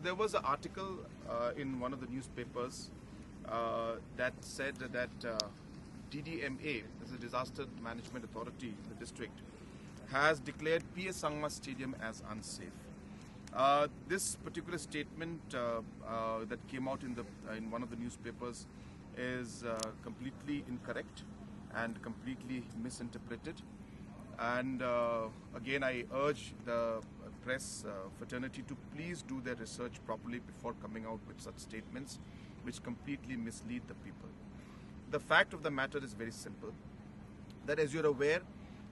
there was an article in one of the newspapers that said that DDMA, as a Disaster Management Authority in the district, has declared PS Sangma Stadium as unsafe. This particular statement that came out in one of the newspapers is completely incorrect and completely misinterpreted. And again, I urge the press fraternity to please do their research properly before coming out with such statements which completely mislead the people. The fact of the matter is very simple, that as you're aware,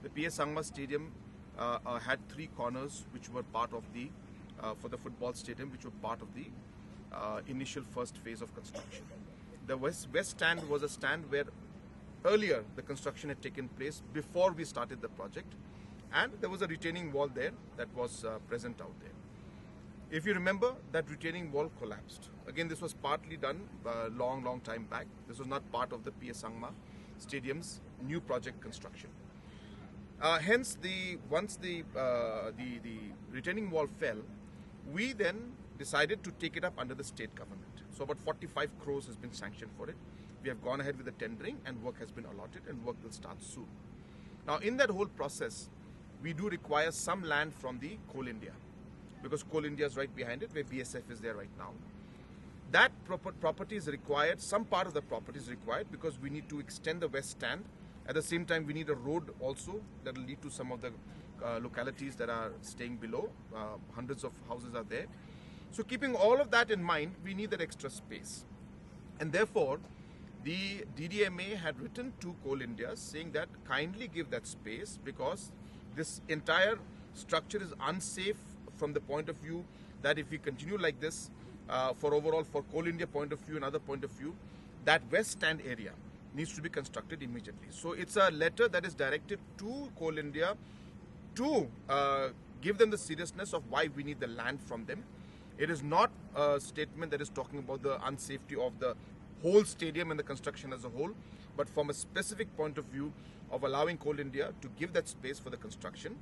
the PS Sangma Stadium had three corners which were part of the, for the football stadium, which were part of the initial first phase of construction. The west stand was a stand where earlier the construction had taken place before we started the project, and there was a retaining wall there that was present out there. If you remember, that retaining wall collapsed. Again, this was partly done long time back. This was not part of the PS Sangma Stadium's new project construction. Hence, once the retaining wall fell, we then decided to take it up under the state government. So about 45 crores has been sanctioned for it. We have gone ahead with the tendering and work has been allotted and work will start soon. Now, in that whole process, we do require some land from the Coal India, because Coal India is right behind it, where BSF is there right now. That property is required, some part of the property is required, because we need to extend the west stand. At the same time, we need a road also that will lead to some of the localities that are staying below. Hundreds of houses are there. So keeping all of that in mind, we need that extra space. And therefore, the DDMA had written to Coal India saying that kindly give that space, because this entire structure is unsafe from the point of view that if we continue like this, for Coal India point of view and other point of view, that west stand area needs to be constructed immediately. So it's a letter that is directed to Coal India to give them the seriousness of why we need the land from them. It is not a statement that is talking about the unsafety of the whole stadium and the construction as a whole, but from a specific point of view of allowing Coal India to give that space for the construction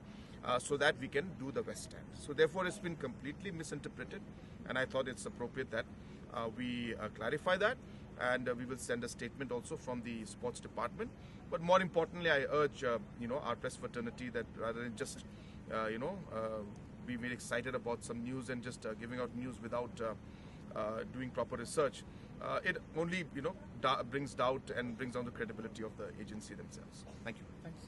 so that we can do the west stand. So therefore, it's been completely misinterpreted, and I thought it's appropriate that we clarify that, and we will send a statement also from the sports department. But more importantly, I urge our press fraternity that rather than just be very excited about some news and just giving out news without doing proper research, it only brings doubt and brings down the credibility of the agency themselves. Thank you. Thanks.